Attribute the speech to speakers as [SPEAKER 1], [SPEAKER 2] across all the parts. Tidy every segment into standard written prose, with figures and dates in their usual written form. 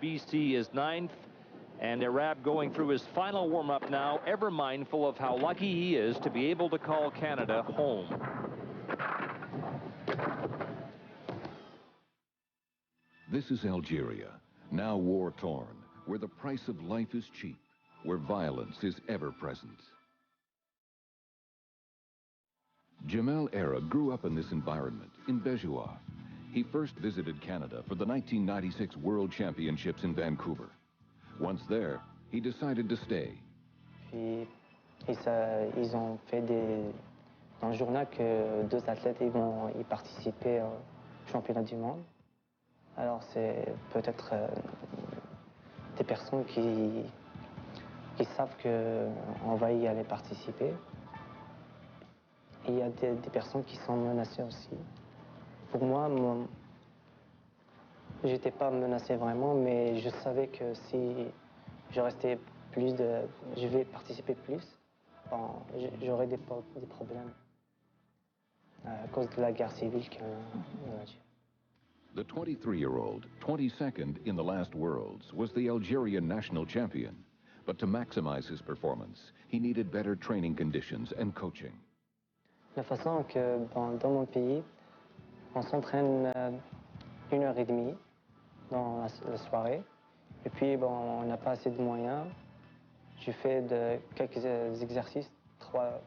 [SPEAKER 1] BC is 9th, and Arab going through his final warm-up now, ever mindful of how lucky he is to be able to call Canada home.
[SPEAKER 2] This is Algeria, now war-torn, where the price of life is cheap, where violence is ever present. Jamel Arab grew up in this environment in Béjoua. He first visited Canada for the 1996 World Championships in Vancouver. Once there, he decided to stay.
[SPEAKER 3] Puis, ils ont fait dans le journal que 2 athlètes vont y participer au championnat du monde. Alors c'est peut-être des personnes qui savent qu'on va y aller participer. Et il y a des personnes qui sont menacées aussi. Pour moi, j'étais pas menacé vraiment, mais je savais que si je restais je vais participer plus, bon, j'aurais des problèmes à cause de la guerre civile qu'il y a en Algérie.
[SPEAKER 2] The 23-year-old, 22nd in the last Worlds, was the Algerian national champion. But to maximize his performance, he needed better training conditions and coaching.
[SPEAKER 3] La façon que dans mon pays, on s'entraîne 1h30 dans la soirée. Et puis, on n'a pas assez de moyens. Je fais quelques exercices, 3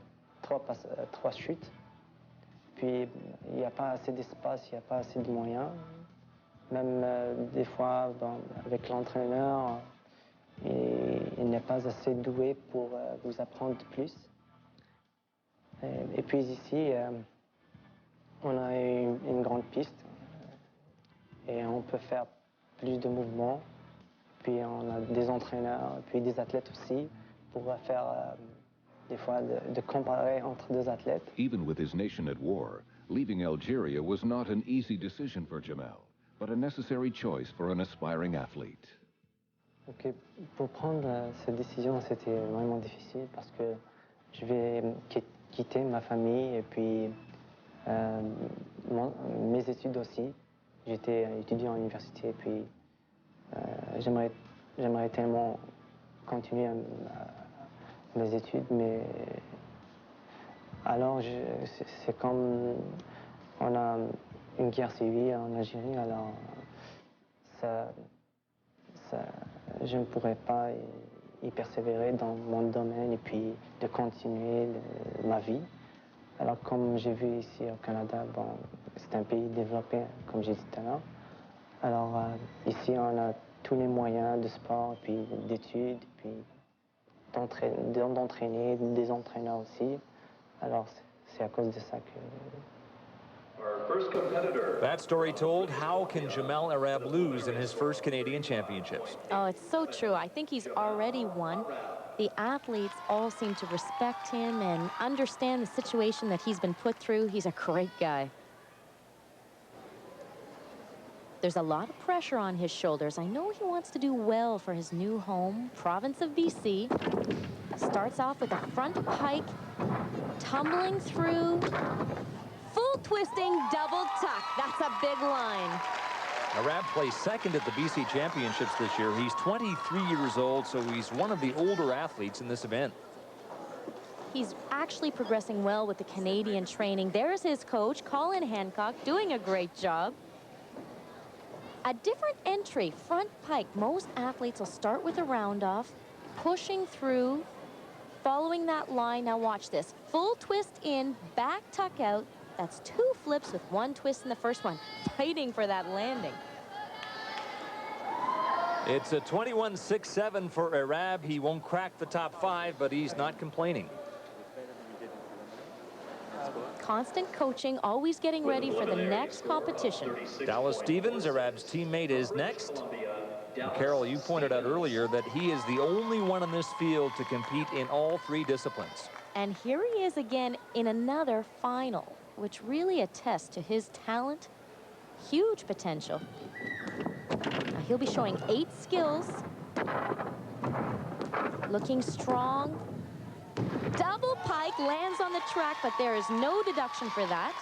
[SPEAKER 3] chutes. Puis, il n'y a pas assez d'espace, il n'y a pas assez de moyens. Même des fois, avec l'entraîneur, il n'est pas assez doué pour vous apprendre plus. Et puis ici, on a une grande piste et on peut faire plus de mouvements. Puis on a des entraîneurs, puis des athlètes aussi pour faire des fois de comparer entre 2 athlètes.
[SPEAKER 2] Even with his nation at war, leaving Algeria was not an easy decision for Jamel, but a necessary choice for an aspiring athlete.
[SPEAKER 3] Okay. Pour prendre cette décision, c'était vraiment difficile parce que je vais quitter ma famille et puis mes études aussi. J'étais étudiant à l'université et puis j'aimerais tellement continuer mes études, mais alors c'est comme on a une guerre civile en Algérie, alors je ne pourrais pas y persévérer dans mon domaine et puis de continuer ma vie. Alors comme j'ai vu ici au Canada, c'est un pays développé, comme j'ai dit tout à l'heure. Alors ici on a tous les moyens de sport, puis d'études, puis d'entraîner, des entraîneurs aussi. Alors c'est à cause de ça que...
[SPEAKER 1] That story told, how can Jamel Arab lose in his first Canadian Championships?
[SPEAKER 4] Oh, it's so true. I think he's already won. The athletes all seem to respect him and understand the situation that he's been put through. He's a great guy. There's a lot of pressure on his shoulders. I know he wants to do well for his new home, province of BC. Starts off with a front pike, tumbling through, full twisting double tuck. That's a big line.
[SPEAKER 1] Arab placed second at the BC Championships this year. He's 23 years old, so he's one of the older athletes in this event.
[SPEAKER 4] He's actually progressing well with the Canadian training. There's his coach, Colin Hancock, doing a great job. A different entry, front pike. Most athletes will start with a round off, pushing through, following that line. Now watch this. Full twist in, back tuck out. That's 2 flips with 1 twist in the first one. Fighting for that landing.
[SPEAKER 1] It's a 21-6-7 for Arab. He won't crack the top 5, but he's not complaining.
[SPEAKER 4] Constant coaching, always getting ready for the next competition.
[SPEAKER 1] Dallas Stevens, Arab's teammate, is next. And Carol, you pointed out earlier that he is the only one in this field to compete in all 3 disciplines.
[SPEAKER 4] And here he is again in another final, which really attests to his talent, huge potential. Now he'll be showing 8 skills. Looking strong. Double pike lands on the track, but there is no deduction for that.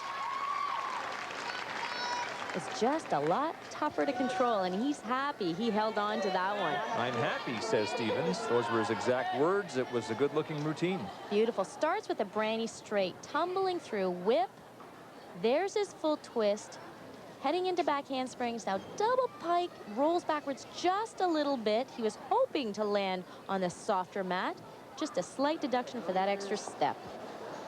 [SPEAKER 4] is just a lot tougher to control, and he's happy he held on to that one.
[SPEAKER 1] I'm happy, says Stevens. Those were his exact words. It was a good-looking routine.
[SPEAKER 4] Beautiful. Starts with a branny straight, tumbling through, whip. There's his full twist. Heading into back handsprings, now double pike, rolls backwards just a little bit. He was hoping to land on the softer mat. Just a slight deduction for that extra step.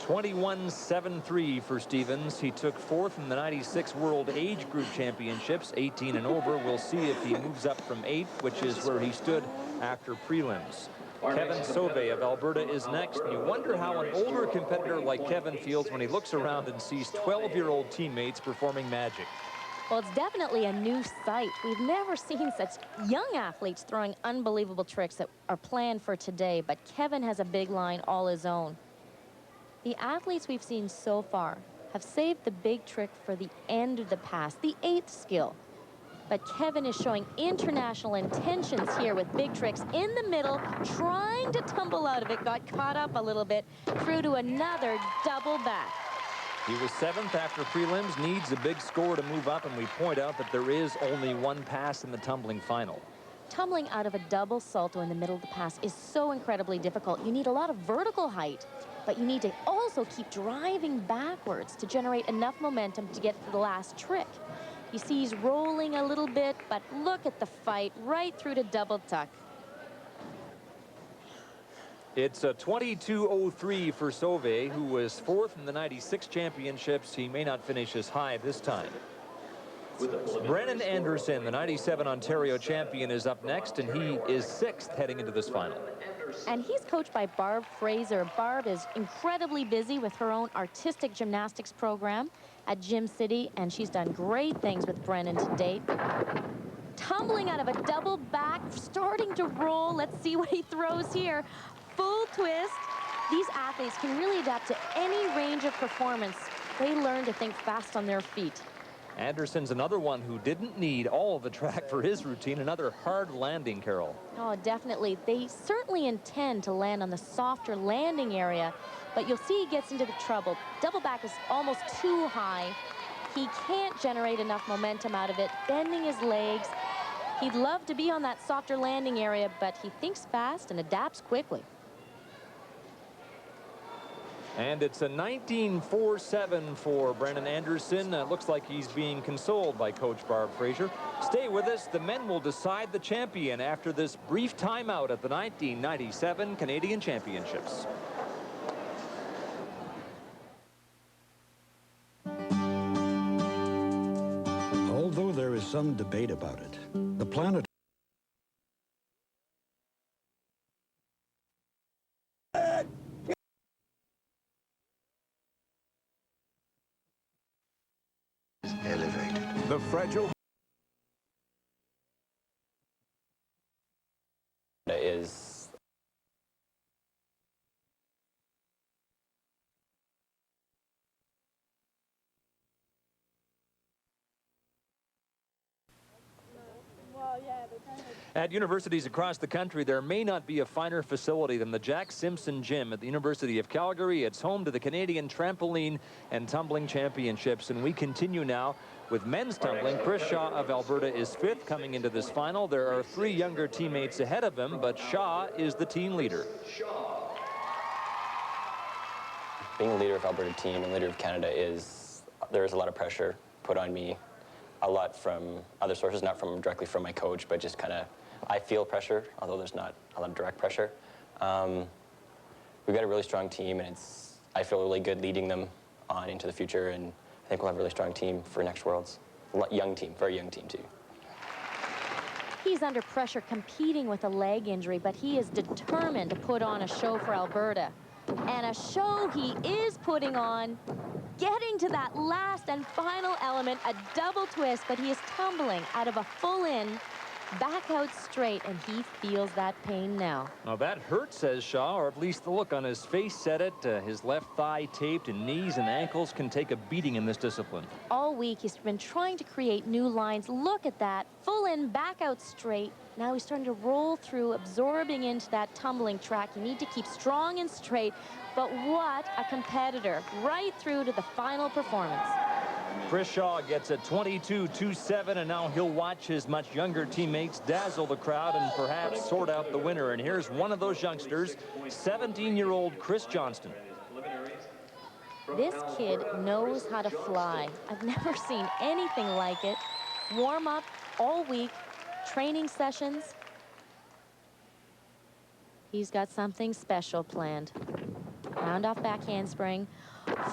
[SPEAKER 1] 21-7-3 for Stevens. He took fourth in the 96 World Age Group Championships, 18 and over. We'll see if he moves up from 8th, which is where he stood after prelims. Kevin Sauvé of Alberta is next. And you wonder how an older competitor like Kevin feels when he looks around and sees 12-year-old teammates performing magic.
[SPEAKER 4] Well, it's definitely a new sight. We've never seen such young athletes throwing unbelievable tricks that are planned for today, but Kevin has a big line all his own. The athletes we've seen so far have saved the big trick for the end of the pass, the 8th skill. But Kevin is showing international intentions here with big tricks in the middle, trying to tumble out of it, got caught up a little bit, through to another double back.
[SPEAKER 1] He was 7th after prelims, needs a big score to move up, and we point out that there is only one pass in the tumbling final.
[SPEAKER 4] Tumbling out of a double salto in the middle of the pass is so incredibly difficult. You need a lot of vertical height, but you need to also keep driving backwards to generate enough momentum to get to the last trick. You see he's rolling a little bit, but look at the fight right through to double tuck.
[SPEAKER 1] It's a 22-03 for Sauvé, who was 4th in the 96 championships. He may not finish as high this time. Brennan Anderson, the 97 Ontario champion, is up next, and he is 6th heading into this final.
[SPEAKER 4] And he's coached by Barb Fraser. Barb is incredibly busy with her own artistic gymnastics program at Gym City, and she's done great things with Brennan to date. Tumbling out of a double back, starting to roll. Let's see what he throws here. Full twist. These athletes can really adapt to any range of performance. They learn to think fast on their feet.
[SPEAKER 1] Anderson's another one who didn't need all of the track for his routine. Another hard landing, Carol.
[SPEAKER 4] Oh, definitely. They certainly intend to land on the softer landing area, but you'll see he gets into the trouble. Double back is almost too high. He can't generate enough momentum out of it, bending his legs. He'd love to be on that softer landing area, but he thinks fast and adapts quickly.
[SPEAKER 1] And it's a 19-4-7 for Brennan Anderson. Looks like he's being consoled by Coach Barb Fraser. Stay with us. The men will decide the champion after this brief timeout at the 1997 Canadian Championships.
[SPEAKER 5] Although there is some debate about it, the planet
[SPEAKER 6] elevated.
[SPEAKER 5] the fragile
[SPEAKER 7] is
[SPEAKER 1] At universities across the country, there may not be a finer facility than the Jack Simpson Gym at the University of Calgary. It's home to the Canadian Trampoline and Tumbling Championships. And we continue now with men's tumbling. Chris Shaw of Alberta is 5th coming into this final. There are 3 younger teammates ahead of him, but Shaw is the team leader.
[SPEAKER 7] being a leader of Alberta team and leader of Canada there is a lot of pressure put on me, a lot from other sources, not directly from my coach, but just kind of, I feel pressure, although there's not a lot of direct pressure. We've got a really strong team, and I feel really good leading them on into the future, and I think we'll have a really strong team for next Worlds. Young team, very young team too.
[SPEAKER 4] He's under pressure competing with a leg injury, but he is determined to put on a show for Alberta. And a show he is putting on, getting to that last and final element, a double twist, but he is tumbling out of a full in, back out straight, and he feels that pain now.
[SPEAKER 1] Now that hurt, says Shaw, or at least the look on his face said it. His left thigh taped, and knees and ankles can take a beating in this discipline.
[SPEAKER 4] All week he's been trying to create new lines. Look at that, full in, back out straight. Now he's starting to roll through, absorbing into that tumbling track. You need to keep strong and straight, but what a competitor, right through to the final performance.
[SPEAKER 1] Chris Shaw gets a 22-27, and now he'll watch his much younger teammates dazzle the crowd and perhaps sort out the winner. And here's one of those youngsters, 17-year-old Chris Johnston.
[SPEAKER 4] This kid knows how to fly. I've never seen anything like it. Warm up all week, training sessions. He's got something special planned. Round off back handspring.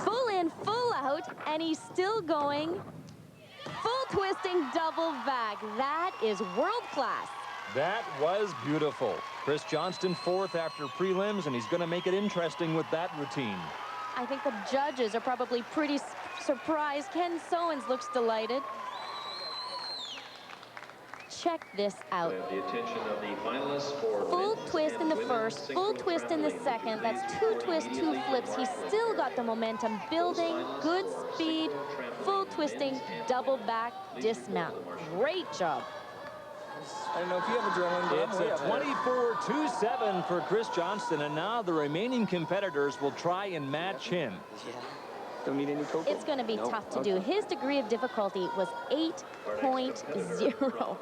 [SPEAKER 4] Full in, full out, and he's still going. Full twisting double back. That is world class.
[SPEAKER 1] That was beautiful. Chris Johnston fourth after prelims, and he's going to make it interesting with that routine.
[SPEAKER 4] I think the judges are probably pretty surprised. Ken Sowens looks delighted. Check this out.
[SPEAKER 8] The attention of the finalists for
[SPEAKER 4] full twist in the first, full twist in the second. That's 2 twists, 2 flips. He's still got the momentum building, good speed, full twisting, double back, dismount. Great job.
[SPEAKER 9] I don't know if you have adrenaline.
[SPEAKER 1] It's a 24-27 for Chris Johnston, and now the remaining competitors will try and match him.
[SPEAKER 9] Yeah. Don't need any cocoa?
[SPEAKER 4] It's going to be tough to do. His degree of difficulty was 8.0.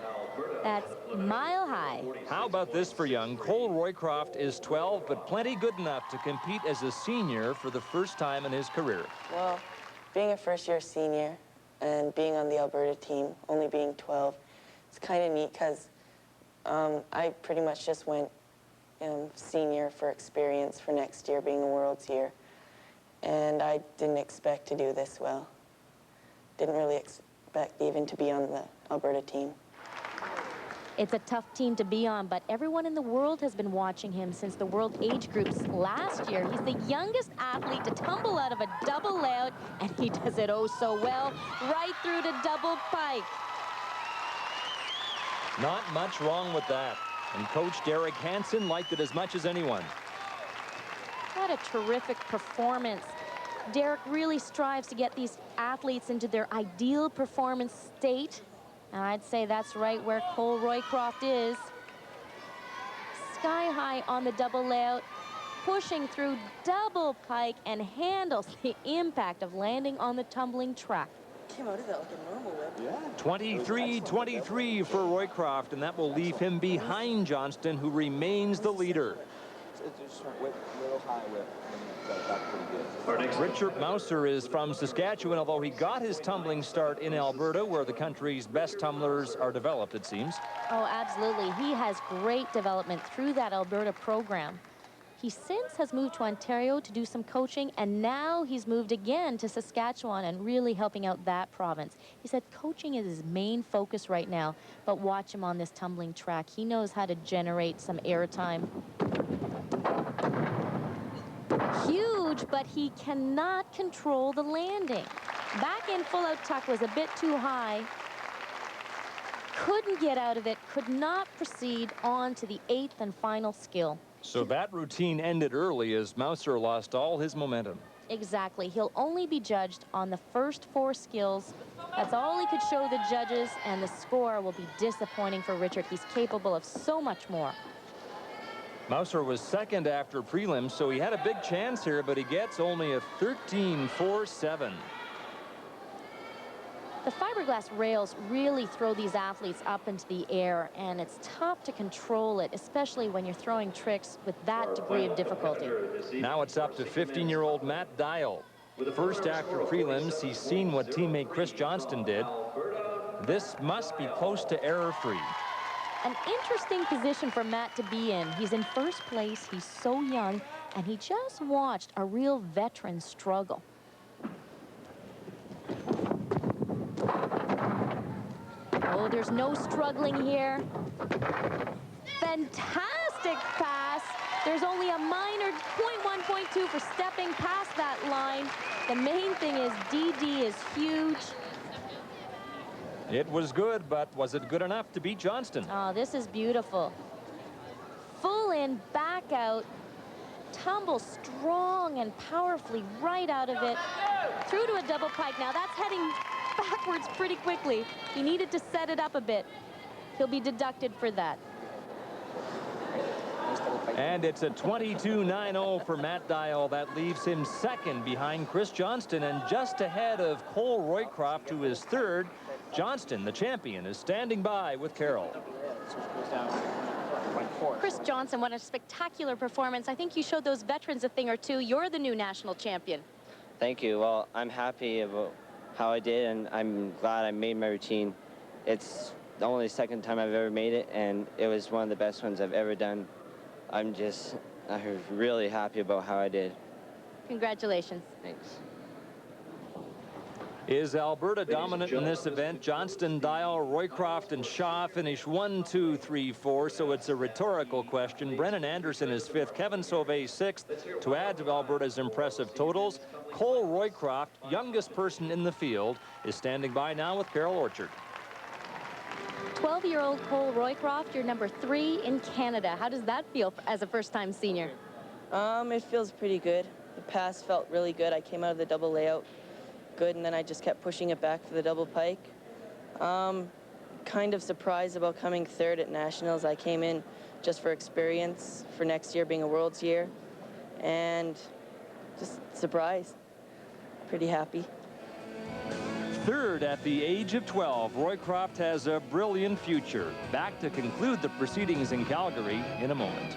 [SPEAKER 4] That's mile high.
[SPEAKER 1] How about this for young? Cole Roycroft is 12, but plenty good enough to compete as a senior for the first time in his career.
[SPEAKER 10] Well, being a first-year senior and being on the Alberta team, only being 12, it's kind of neat because I pretty much just went senior for experience for next year, being the World's here. And I didn't expect to do this well. Didn't really expect even to be on the Alberta team.
[SPEAKER 4] It's a tough team to be on, but everyone in the world has been watching him since the world age groups last year. He's the youngest athlete to tumble out of a double layout, and he does it oh so well, right through to double pike.
[SPEAKER 1] Not much wrong with that. And Coach Derek Hansen liked it as much as anyone.
[SPEAKER 4] What a terrific performance. Derek really strives to get these athletes into their ideal performance state. And I'd say that's right where Cole Roycroft is. Sky high on the double layout, pushing through double pike, and handles the impact of landing on the tumbling track.
[SPEAKER 10] Came out of that like a normal whip.
[SPEAKER 1] Yeah. 23-23 for Roycroft, and that will leave him behind Johnston, who remains the leader.
[SPEAKER 9] Just whip, little high whip. Pretty good.
[SPEAKER 1] Richard Mouser is from Saskatchewan, although he got his tumbling start in Alberta, where the country's best tumblers are developed, it seems.
[SPEAKER 4] Oh, absolutely. He has great development through that Alberta program. He since has moved to Ontario to do some coaching, and now he's moved again to Saskatchewan and really helping out that province. He said coaching is his main focus right now, but watch him on this tumbling track. He knows how to generate some airtime. Huge, but he cannot control the landing. Back in full out tuck was a bit too high. Couldn't get out of it, could not proceed on to the 8th and final skill.
[SPEAKER 1] So that routine ended early as Mouser lost all his momentum.
[SPEAKER 4] Exactly. He'll only be judged on the first 4 skills. That's all he could show the judges, and the score will be disappointing for Richard. He's capable of so much more.
[SPEAKER 1] Mouser was second after prelims, so he had a big chance here, but he gets only a 13.47.
[SPEAKER 4] The fiberglass rails really throw these athletes up into the air, and it's tough to control it, especially when you're throwing tricks with that degree of difficulty.
[SPEAKER 1] Now it's up to 15-year-old Matt Dial. First after prelims, he's seen what teammate Chris Johnston did. This must be close to error-free.
[SPEAKER 4] An interesting position for Matt to be in. He's in first place, he's so young, and he just watched a real veteran struggle. Oh, there's no struggling here. Fantastic pass. There's only a minor 0.1, 0.2 for stepping past that line. The main thing is DD is huge.
[SPEAKER 1] It was good, but was it good enough to beat Johnston?
[SPEAKER 4] Oh, this is beautiful. Full in, back out. Tumble strong and powerfully right out of it. Through to a double pike. Now that's heading backwards pretty quickly. He needed to set it up a bit. He'll be deducted for that.
[SPEAKER 1] And it's a 22.90 for Matt Dial. That leaves him second behind Chris Johnston and just ahead of Cole Roycroft, who is third. Johnston, the champion, is standing by with Carroll.
[SPEAKER 4] Chris Johnson, what a spectacular performance. I think you showed those veterans a thing or two. You're the new national champion.
[SPEAKER 11] Thank you. Well, I'm happy about how I did, and I'm glad I made my routine. It's the only second time I've ever made it, and it was one of the best ones I've ever done. I'm really happy about how I did.
[SPEAKER 4] Congratulations.
[SPEAKER 11] Thanks.
[SPEAKER 1] Is Alberta dominant in this event? Johnston, Dial, Roycroft, and Shaw finish 1, 2, 3, 4. So it's a rhetorical question. Brennan Anderson is fifth. Kevin Sauvé sixth. To add to Alberta's impressive totals, Cole Roycroft, youngest person in the field, is standing by now with Carol Orchard.
[SPEAKER 4] 12-year-old Cole Roycroft, you're number 3 in Canada. How does that feel as a first-time senior?
[SPEAKER 10] It feels pretty good. The pass felt really good. I came out of the double layout good, and then I just kept pushing it back for the double pike. Kind of surprised about coming third at Nationals. I came in just for experience for next year being a World's year, and just surprised. Pretty happy.
[SPEAKER 1] Third at the age of 12, Roycroft has a brilliant future. Back to conclude the proceedings in Calgary in a moment.